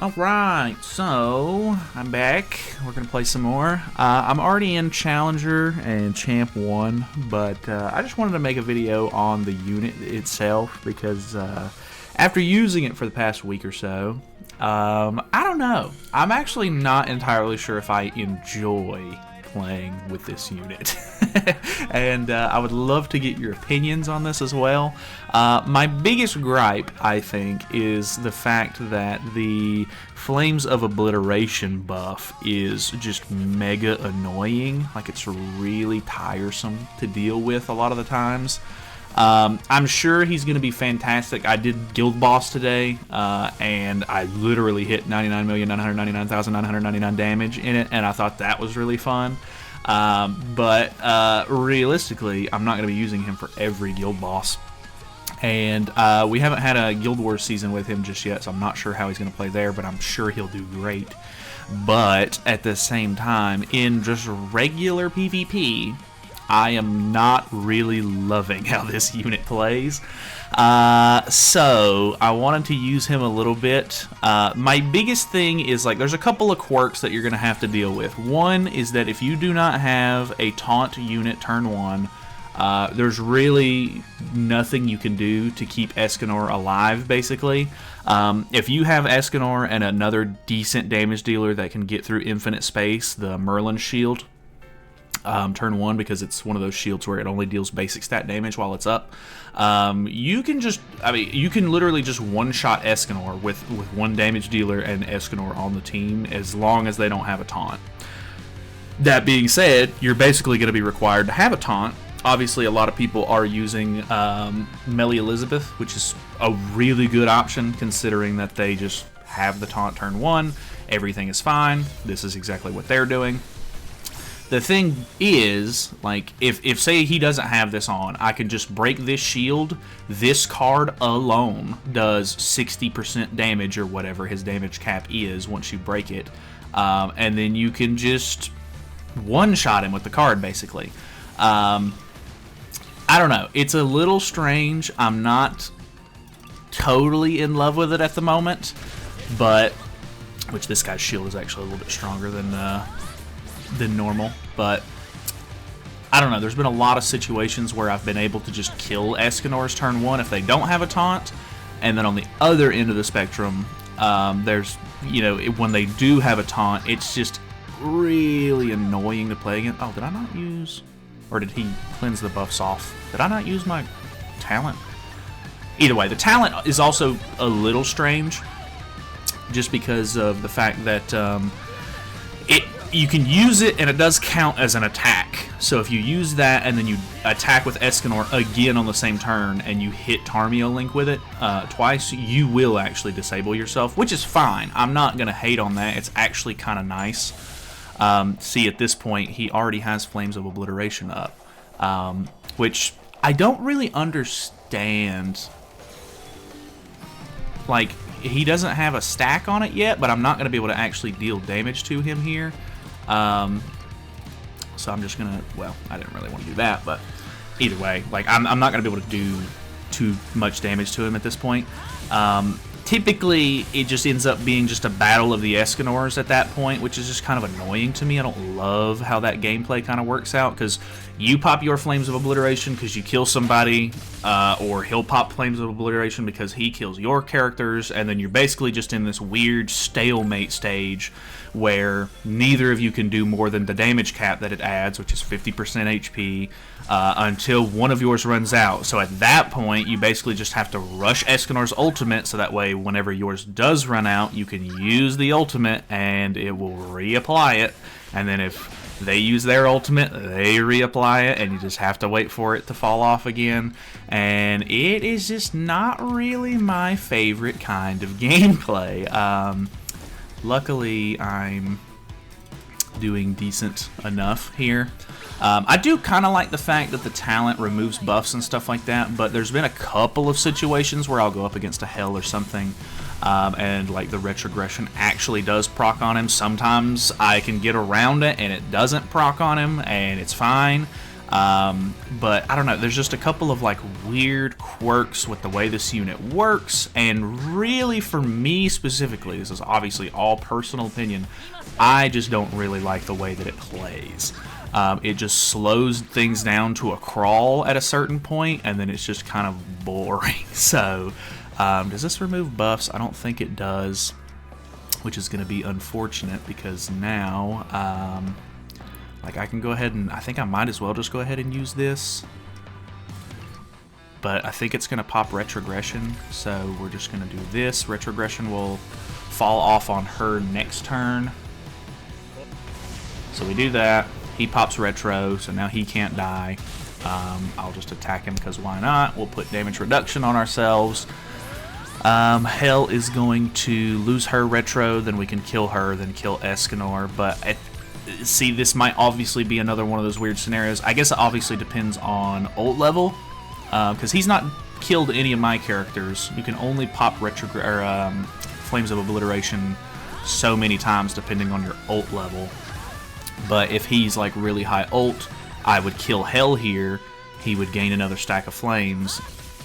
Alright, so I'm back. We're going to play some more. I'm already in Challenger and Champ 1, but I just wanted to make a video on the unit itself because after using it for the past week or so, I don't know. I'm actually not entirely sure if I enjoy playing with this unit. And I would love to get your opinions on this as well. My biggest gripe, I think, is the fact that the Flames of Obliteration buff is just mega annoying. Like, it's really tiresome to deal with a lot of the times. I'm sure he's going to be fantastic. I did Guild Boss today, and I literally hit 99,999,999 damage in it, and I thought that was really fun. But realistically, I'm not going to be using him for every Guild Boss. And we haven't had a Guild Wars season with him just yet, so I'm not sure how he's going to play there, but I'm sure he'll do great. But at the same time, in just regular PvP, I am not really loving how this unit plays. So I wanted to use him a little bit. My biggest thing is, like, there's a couple of quirks that you're going to have to deal with. One is that if you do not have a taunt unit turn 1, there's really nothing you can do to keep Escanor alive, basically. If you have Escanor and another decent damage dealer that can get through infinite space, the Merlin shield, turn 1, because it's one of those shields where it only deals basic stat damage while it's up. You can just, you can literally just one-shot Escanor with one damage dealer and Escanor on the team as long as they don't have a taunt. That being said, you're basically going to be required to have a taunt. Obviously, a lot of people are using Melly Elizabeth, which is a really good option considering that they just have the taunt turn 1. Everything is fine. This is exactly what they're doing. The thing is, like, if say he doesn't have this on, I can just break this shield. This card alone does 60% damage or whatever his damage cap is once you break it. And then you can just one-shot him with the card, basically. I don't know. It's a little strange. I'm not totally in love with it at the moment. But, which this guy's shield is actually a little bit stronger than normal, but I don't know. There's been a lot of situations where I've been able to just kill Escanor's turn 1 if they don't have a taunt, and then on the other end of the spectrum, there's, you know, when they do have a taunt, it's just really annoying to play against. Oh, did I not use, or did he cleanse the buffs off? Did I not use my talent? Either way, the talent is also a little strange, just because of the fact that you can use it and it does count as an attack. So if you use that and then you attack with Escanor again on the same turn and you hit Tarmio Link with it twice, you will actually disable yourself, which is fine. I'm not going to hate on that. It's actually kind of nice. See, at this point, he already has Flames of Obliteration up, which I don't really understand. Like, he doesn't have a stack on it yet, but I'm not going to be able to actually deal damage to him here. So I'm just gonna, well, I didn't really want to do that, but either way, like, I'm not gonna be able to do too much damage to him at this point. Typically, it just ends up being just a battle of the Escanors at that point, which is just kind of annoying to me. I don't love how that gameplay kind of works out, because you pop your Flames of Obliteration because you kill somebody, or he'll pop Flames of Obliteration because he kills your characters, and then you're basically just in this weird stalemate stage where neither of you can do more than the damage cap that it adds, which is 50% HP, until one of yours runs out. So at that point, you basically just have to rush Escanor's ultimate, so that way whenever yours does run out, you can use the ultimate and it will reapply it. And then if they use their ultimate, they reapply it, and you just have to wait for it to fall off again. And it is just not really my favorite kind of gameplay. Luckily, I'm doing decent enough here. I do kind of like the fact that the talent removes buffs and stuff like that, but there's been a couple of situations where I'll go up against a Hell or something, and like the retrogression actually does proc on him. Sometimes I can get around it and it doesn't proc on him and it's fine. But I don't know, there's just a couple of like weird quirks with the way this unit works, and really for me specifically, this is obviously all personal opinion, I just don't really like the way that it plays. It just slows things down to a crawl at a certain point, and then it's just kind of boring. So, does this remove buffs? I don't think it does, which is going to be unfortunate because now, like I can go ahead and, I think I might as well just go ahead and use this. But I think it's going to pop retrogression, so we're just going to do this. Retrogression will fall off on her next turn. So we do that. He pops retro, so now he can't die. I'll just attack him because why not? We'll put damage reduction on ourselves. Hell is going to lose her retro, then we can kill her, then kill Escanor. But see, this might obviously be another one of those weird scenarios. I guess it obviously depends on ult level, because he's not killed any of my characters. You can only pop Flames of Obliteration so many times depending on your ult level. But if he's like really high ult, I would kill Hell here, he would gain another stack of flames,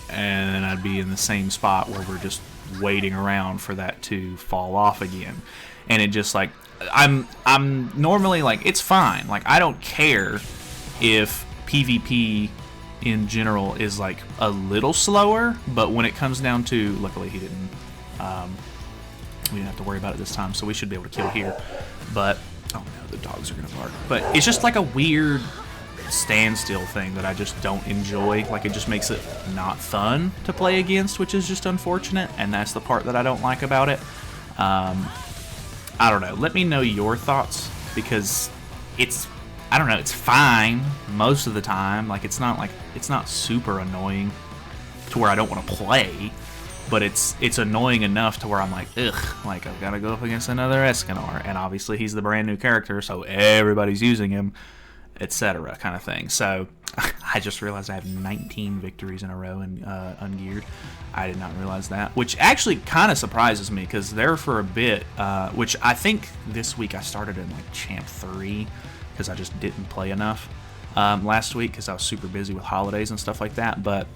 and then I'd be in the same spot where we're just waiting around for that to fall off again. And it just like, I'm normally like, it's fine. Like, I don't care if PvP in general is like a little slower, but when it comes down to, luckily he didn't, we didn't have to worry about it this time, so we should be able to kill here. But oh no, the dogs are gonna bark. But it's just like a weird standstill thing that I just don't enjoy. Like, it just makes it not fun to play against, which is just unfortunate, and that's the part that I don't like about it. I don't know. Let me know your thoughts, because it's, I don't know, it's fine most of the time. Like, it's not super annoying to where I don't want to play, but it's annoying enough to where I'm like, ugh, like I've got to go up against another Escanor, and obviously he's the brand new character, so everybody's using him, etc. kind of thing. So I just realized I have 19 victories in a row in ungeared. I did not realize that, which actually kind of surprises me, because there for a bit, which I think this week I started in like Champ 3 because I just didn't play enough last week because I was super busy with holidays and stuff like that. But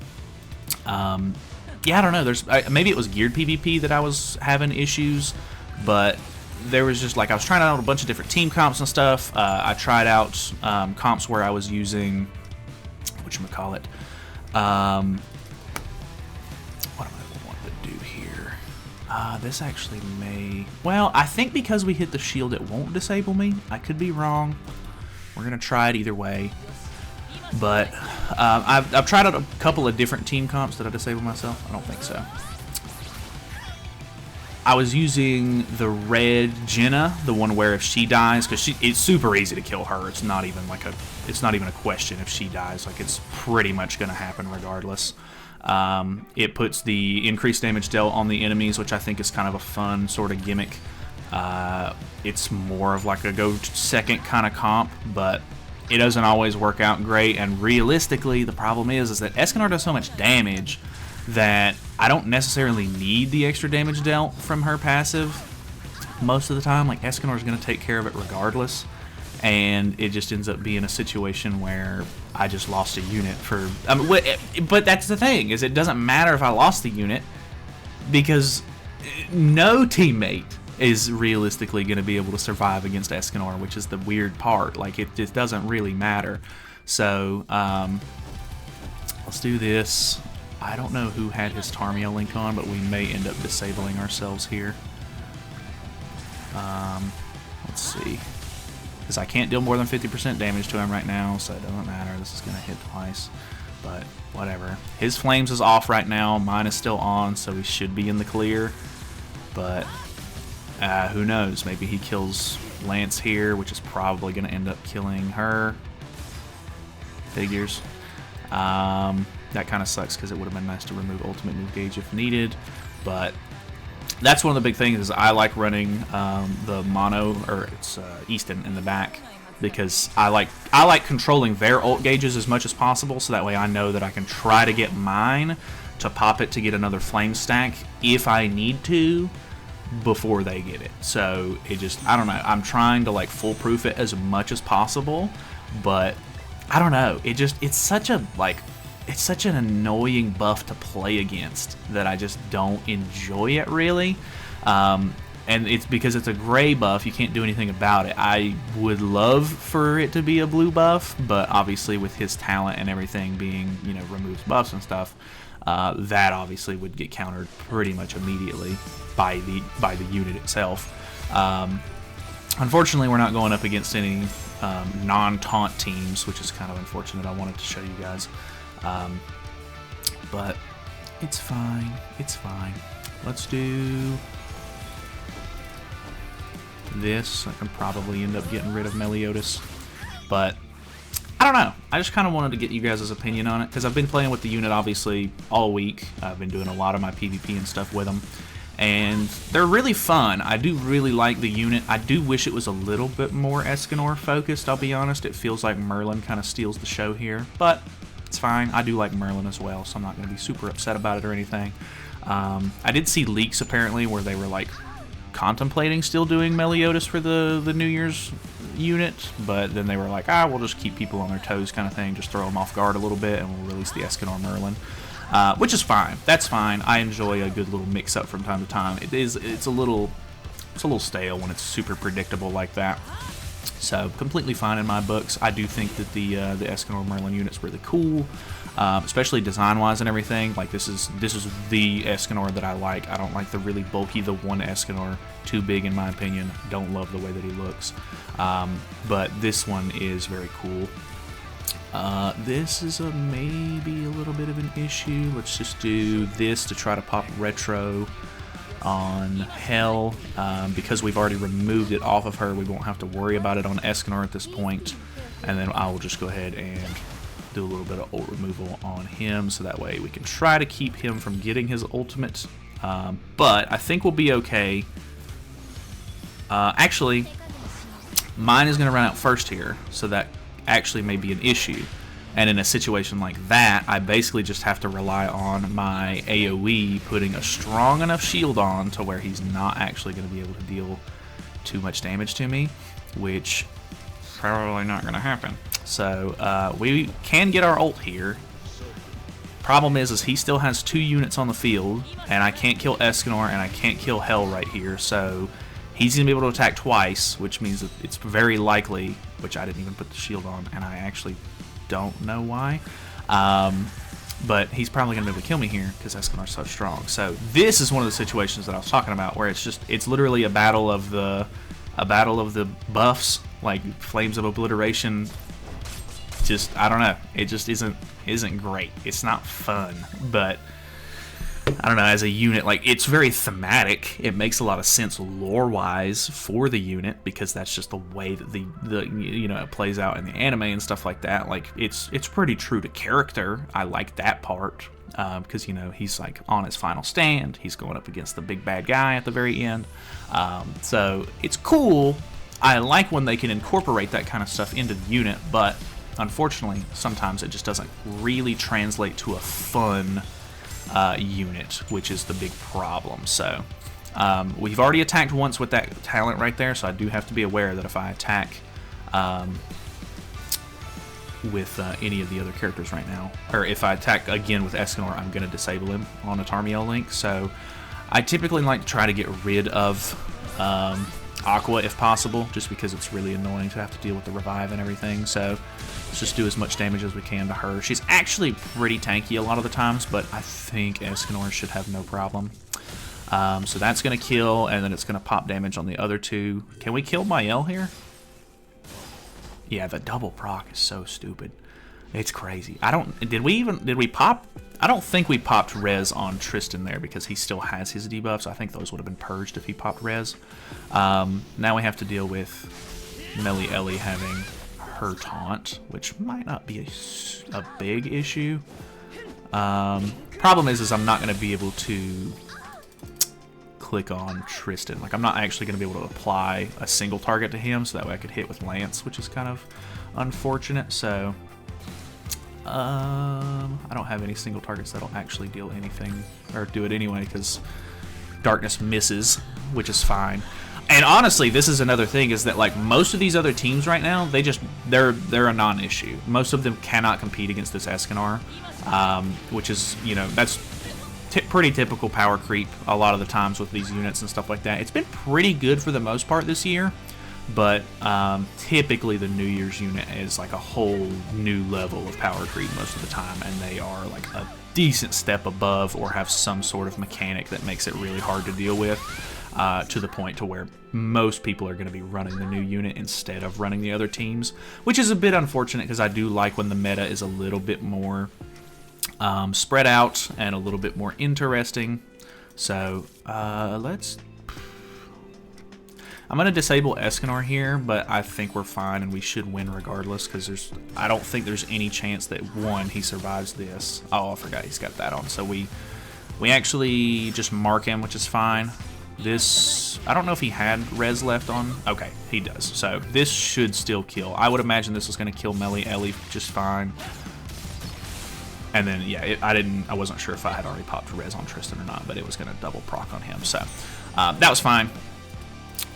yeah, I don't know. There's maybe it was geared PvP that I was having issues, but there was just like I was trying out a bunch of different team comps and stuff. I tried out comps where I was using whatchamacallit. What am I wanting to do here? This actually may... Well, I think because we hit the shield, it won't disable me. I could be wrong. We're going to try it either way. But I've tried out a couple of different team comps. Did I disable myself? I don't think so. I was using the red Jenna, the one where if she dies, because it's super easy to kill her. It's not even like a question if she dies. Like, it's pretty much going to happen regardless. It puts the increased damage dealt on the enemies, which I think is kind of a fun sort of gimmick. It's more of like a go second kind of comp, but it doesn't always work out great. And realistically, the problem is that Escanor does so much damage that I don't necessarily need the extra damage dealt from her passive most of the time. Like, Escanor is going to take care of it regardless, and it just ends up being a situation where I just lost a unit for... but that's the thing, is it doesn't matter if I lost the unit, because no teammate is realistically going to be able to survive against Escanor, which is the weird part. Like, it just doesn't really matter. So, let's do this. I don't know who had his Tarmio link on, but we may end up disabling ourselves here. Let's see. Because I can't deal more than 50% damage to him right now, so it doesn't matter. This is going to hit twice, but whatever. His flames is off right now. Mine is still on, so we should be in the clear. But who knows? Maybe he kills Lance here, which is probably going to end up killing her. Figures. That kind of sucks because it would have been nice to remove ultimate move gauge if needed, but that's one of the big things is I like running the mono, or it's Easton in the back, because I like controlling their ult gauges as much as possible, so that way I know that I can try to get mine to pop it to get another flame stack if I need to before they get it. So it just, I don't know, I'm trying to like foolproof it as much as possible, but I don't know. It's such a it's such an annoying buff to play against that I just don't enjoy it really. And it's because it's a gray buff, you can't do anything about it. I would love for it to be a blue buff, but obviously with his talent and everything being, you know, removes buffs and stuff, that obviously would get countered pretty much immediately by the unit itself. Unfortunately, we're not going up against any non-taunt teams, which is kind of unfortunate. I wanted to show you guys. But it's fine. It's fine. Let's do this. I can probably end up getting rid of Meliodas, but I don't know. I just kind of wanted to get you guys' opinion on it because I've been playing with the unit obviously all week. I've been doing a lot of my PvP and stuff with them, and they're really fun. I do really like the unit. I do wish it was a little bit more Escanor focused, I'll be honest. It feels like Merlin kind of steals the show here, but it's fine. I do like Merlin as well, so I'm not going to be super upset about it or anything. I did see leaks apparently where they were like contemplating still doing Meliodas for the New Year's unit, but then they were like, we'll just keep people on their toes kind of thing, just throw them off guard a little bit, and we'll release the Escanor Merlin, which is fine. That's fine. I enjoy a good little mix-up from time to time. It's a little stale when it's super predictable like that. So completely fine in my books. I do think that the Escanor Merlin unit's really cool, especially design-wise and everything. Like this is the Escanor that I like. I don't like the really bulky, the one Escanor, too big in my opinion. Don't love the way that he looks, but this one is very cool. This is maybe a little bit of an issue. Let's just do this to try to pop retro on Hell. Because we've already removed it off of her, we won't have to worry about it on Escanor at this point, and then I will just go ahead and do a little bit of ult removal on him, so that way we can try to keep him from getting his ultimate, but I think we'll be okay. Actually, mine is going to run out first here, so that actually may be an issue. And in a situation like that, I basically just have to rely on my AoE putting a strong enough shield on to where he's not actually going to be able to deal too much damage to me, which is probably not going to happen. So we can get our ult here. Problem is he still has 2 units on the field, and I can't kill Escanor and I can't kill Hell right here, so he's going to be able to attack twice, which means that it's very likely, which I didn't even put the shield on, and I actually don't know why, but he's probably going to be able to kill me here because Escanor's so strong. So this is one of the situations that I was talking about where it's literally a battle of the buffs, like Flames of Obliteration. Just, I don't know, it just isn't great. It's not fun, but I don't know, as a unit, like, it's very thematic. It makes a lot of sense lore-wise for the unit because that's just the way that the you know, it plays out in the anime and stuff like that. Like, it's pretty true to character. I like that part because, you know, he's like on his final stand. He's going up against the big bad guy at the very end. So it's cool. I like when they can incorporate that kind of stuff into the unit, but unfortunately, sometimes it just doesn't really translate to a fun unit, which is the big problem. So we've already attacked once with that talent right there, so I do have to be aware that if I attack with any of the other characters right now, or if I attack again with Escanor, I'm going to disable him on a Tarmiel link. So I typically like to try to get rid of Aqua if possible, just because it's really annoying to have to deal with the revive and everything. So let's just do as much damage as we can to her. She's actually pretty tanky a lot of the times, but I think Escanor should have no problem. So that's going to kill, and then it's going to pop damage on the other 2. Can we kill Mael here? Yeah, the double proc is so stupid. It's crazy. Did we pop? I don't think we popped res on Tristan there because he still has his debuffs. I think those would have been purged if he popped res. Now we have to deal with Melly Ellie having her taunt, which might not be a big issue. Problem is I'm not going to be able to click on Tristan. Like, I'm not actually going to be able to apply a single target to him, so that way I could hit with Lance, which is kind of unfortunate. So I don't have any single targets that'll actually deal anything, or do it anyway, because Darkness misses, which is fine. And honestly, this is another thing, is that like most of these other teams right now, they're a non-issue. Most of them cannot compete against this Escanor, which is, you know, that's pretty typical power creep a lot of the times with these units and stuff like that. It's been pretty good for the most part this year, but typically the New Year's unit is like a whole new level of power creep most of the time, and they are like a decent step above or have some sort of mechanic that makes it really hard to deal with. To the point to where most people are going to be running the new unit instead of running the other teams, which is a bit unfortunate because I do like when the meta is a little bit more spread out and a little bit more interesting. So I'm going to disable Escanor here, but I think we're fine and we should win regardless, because I don't think there's any chance that, one, he survives this. Oh, I forgot he's got that on. So we actually just mark him, which is fine. This, I don't know if he had res left on. Okay, he does. So this should still kill. I would imagine this is going to kill Ellie just fine. And then, yeah, I wasn't sure if I had already popped res on Tristan or not, but it was going to double proc on him. So that was fine.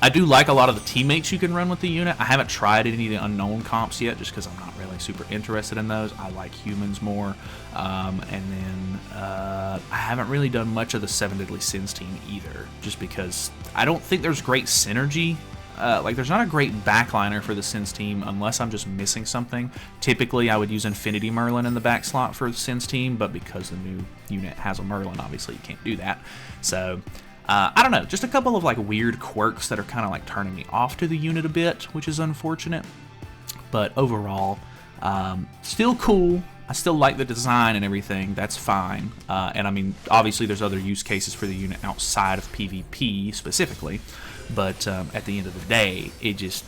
I do like a lot of the teammates you can run with the unit. I haven't tried any of the unknown comps yet, just because I'm not really super interested in those. I like humans more. And then I haven't really done much of the 7 Deadly Sins team either, just because I don't think there's great synergy. Like, there's not a great backliner for the Sins team unless I'm just missing something. Typically, I would use Infinity Merlin in the back slot for the Sins team, but because the new unit has a Merlin, obviously you can't do that. So I don't know, just a couple of like weird quirks that are kind of like turning me off to the unit a bit, which is unfortunate. But overall, still cool. I still like the design and everything. That's fine. And I mean, obviously there's other use cases for the unit outside of PvP specifically. But at the end of the day, it just,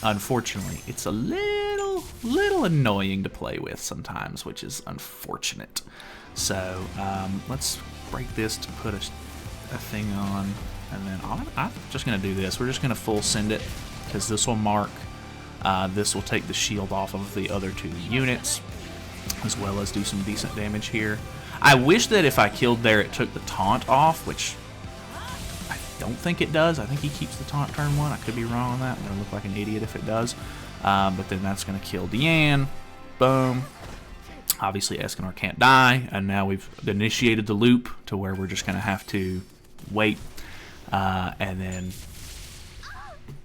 unfortunately, it's a little annoying to play with sometimes, which is unfortunate. So let's break this to put a thing on, and then I'm just going to do this. We're just going to full send it, because this will mark. This will take the shield off of the other 2 units, as well as do some decent damage here. I wish that if I killed there, it took the taunt off, which I don't think it does. I think he keeps the taunt turn 1. I could be wrong on that. I'm going to look like an idiot if it does. But then that's going to kill Deanne. Boom. Obviously, Escanor can't die, and now we've initiated the loop to where we're just going to have to wait, and then,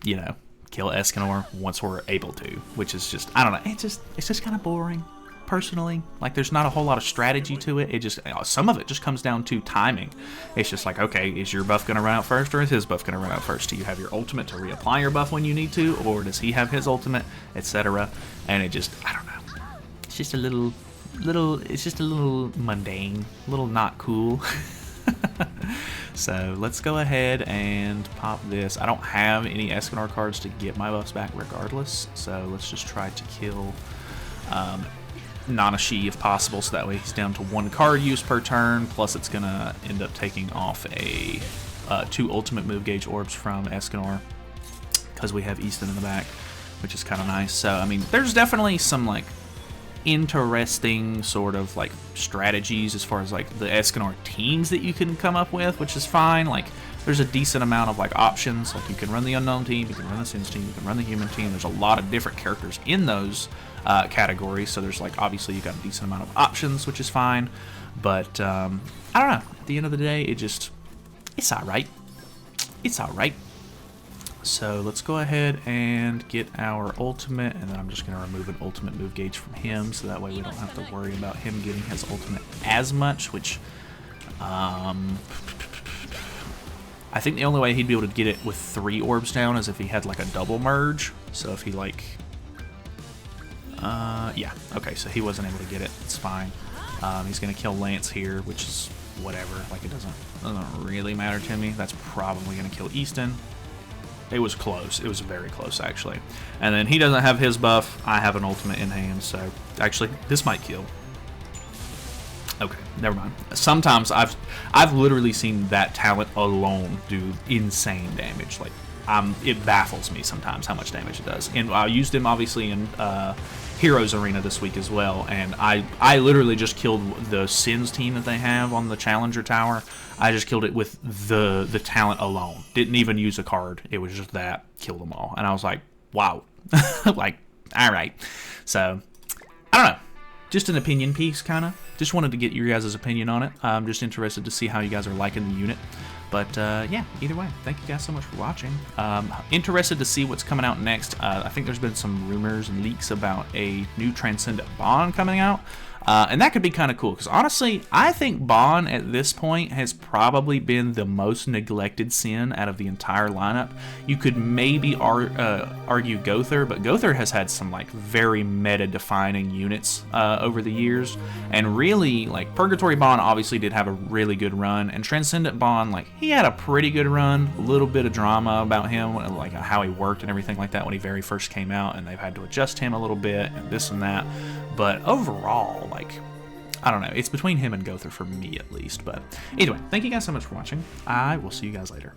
you know, kill Escanor once we're able to, which is just, I don't know, it's just kind of boring, personally. Like, there's not a whole lot of strategy to it. It just, some of it just comes down to timing. It's just like, okay, is your buff going to run out first, or is his buff going to run out first? Do you have your ultimate to reapply your buff when you need to, or does he have his ultimate, etc.? And it just, I don't know, it's just a little mundane, a little not cool. So let's go ahead and pop this. I don't have any Escanor cards to get my buffs back regardless, so let's just try to kill Nanashi if possible, so that way he's down to 1 card use per turn, plus it's gonna end up taking off a 2 ultimate move gauge orbs from Escanor, because we have Easton in the back, which is kind of nice. So I mean, there's definitely some like interesting sort of like strategies as far as like the Escanor teams that you can come up with, which is fine. Like, there's a decent amount of like options. Like, you can run the unknown team, you can run the Sins team, you can run the human team. There's a lot of different characters in those categories, so there's like, obviously you got a decent amount of options, which is fine. But I don't know, at the end of the day, it's alright. It's alright. So let's go ahead and get our ultimate, and then I'm just going to remove an ultimate move gauge from him, so that way we don't have to worry about him getting his ultimate as much, which I think the only way he'd be able to get it with 3 orbs down is if he had like a double merge. So if he like, yeah, okay, so he wasn't able to get it. It's fine. He's going to kill Lance here, which is whatever. Like, it doesn't really matter to me. That's probably going to kill Easton. It was close. It was very close, actually. And then he doesn't have his buff. I have an ultimate in hand, so actually, this might kill. Okay, never mind. Sometimes I've literally seen that talent alone do insane damage. Like, it baffles me sometimes how much damage it does. And I used him obviously in Heroes Arena this week as well, and I literally just killed the Sins team that they have on the Challenger Tower. I just killed it with the talent alone. Didn't even use a card. It was just that. Killed them all. And I was like, wow. Like, all right. So, I don't know. Just an opinion piece, kind of. Just wanted to get your guys' opinion on it. I'm just interested to see how you guys are liking the unit. But, yeah, either way, thank you guys so much for watching. Interested to see what's coming out next. I think there's been some rumors and leaks about a new Transcendent Bond coming out. And that could be kind of cool, because honestly, I think Bond at this point has probably been the most neglected Sin out of the entire lineup. You could maybe argue Gother, but Gother has had some like very meta-defining units over the years. And really, like, Purgatory Bond obviously did have a really good run, and Transcendent Bond, like, he had a pretty good run. A little bit of drama about him, like how he worked and everything like that when he very first came out, and they've had to adjust him a little bit and this and that. But overall, like, I don't know. It's between him and Gother for me, at least. But either way, thank you guys so much for watching. I will see you guys later.